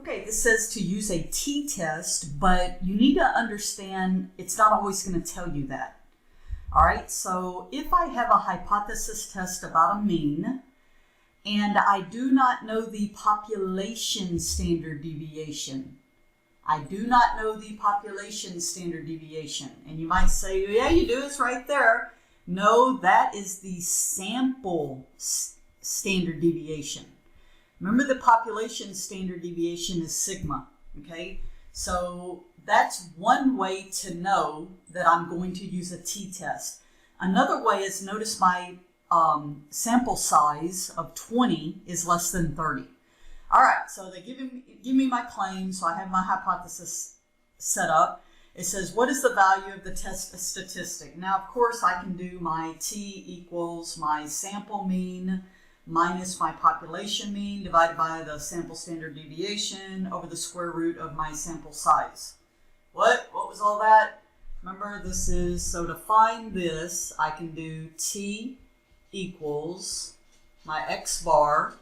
Okay, this says to use a t-test, but you need to understand it's not always going to tell you that. All right, so if I have a hypothesis test about a mean, and I do not know the population standard deviation. I do not know the population standard deviation. And you might say, yeah, you do, it's right there. No, that is the sample standard deviation. Remember, the population standard deviation is sigma, okay? So that's one way to know that I'm going to use a t-test. Another way is, notice my sample size of 20 is less than 30. All right, so they give me my claim, so I have my hypothesis set up. It says, what is the value of the test statistic? Now, of course, I can do my t equals my sample mean minus my population mean divided by the sample standard deviation over the square root of my sample size. What was all that? Remember, this is, so to find this, I can do t equals my x bar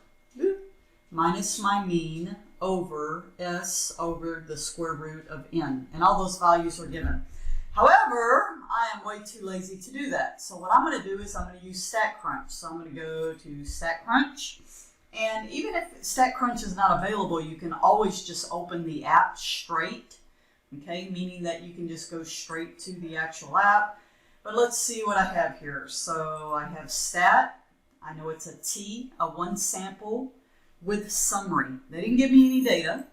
minus my mean over s over the square root of n. And all those values are given. However, I am way too lazy to do that. So what I'm going to do is I'm going to use StatCrunch. So I'm going to go to StatCrunch. And even if StatCrunch is not available, you can always just open the app straight. Okay, meaning that you can just go straight to the actual app. But let's see what I have here. So I have stat. I know it's a T, a one sample with summary. They didn't give me any data.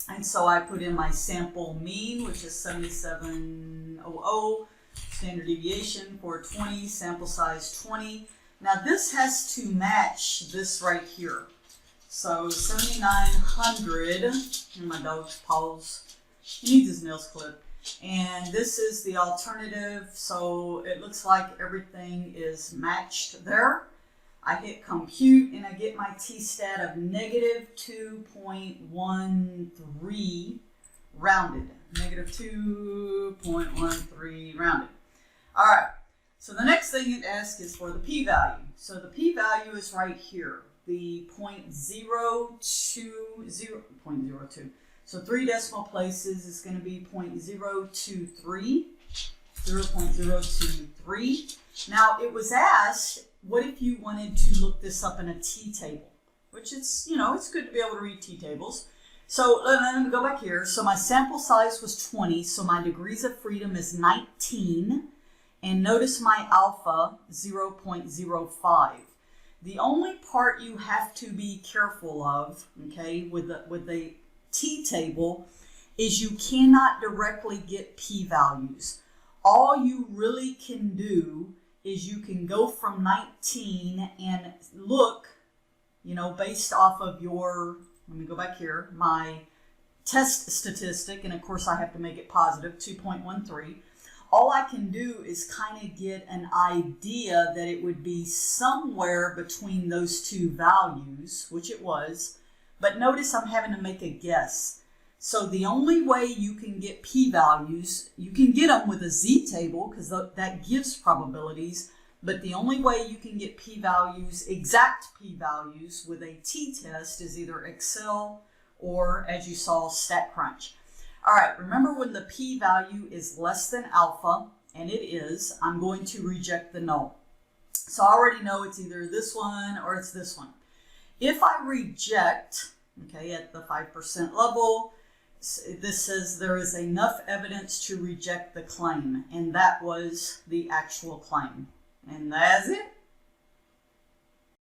And so I put in my sample mean, which is 7700, standard deviation 420, sample size 20. Now this has to match this right here. So 7900, here my dog's paws, he needs his nails clipped. And this is the alternative, so it looks like everything is matched there. I hit compute and I get my t-stat of negative 2.13 rounded. Negative 2.13 rounded. All right, so the next thing it asks is for the p-value. So the p-value is right here, the 0.002. So 3 decimal places is going to be 0.023, 0.023. Now it was asked, what if you wanted to look this up in a t-table? Which is, it's good to be able to read t-tables. So let me go back here. So my sample size was 20, so my degrees of freedom is 19. And notice my alpha, 0.05. The only part you have to be careful of, okay, with the t-table is you cannot directly get p-values. All you really can do is you can go from 19 and look, based off of your, let me go back here, my test statistic, and of course I have to make it positive, 2.13. All I can do is kind of get an idea that it would be somewhere between those two values, which it was. But notice I'm having to make a guess. So the only way you can get p-values, you can get them with a z-table because that gives probabilities, but the only way you can get p-values, exact p-values with a t-test is either Excel or, as you saw, StatCrunch. All right, remember when the p-value is less than alpha, and it is, I'm going to reject the null. So I already know it's either this one or it's this one. If I reject, okay, at the 5% level, this says there is enough evidence to reject the claim, and that was the actual claim. And that's it.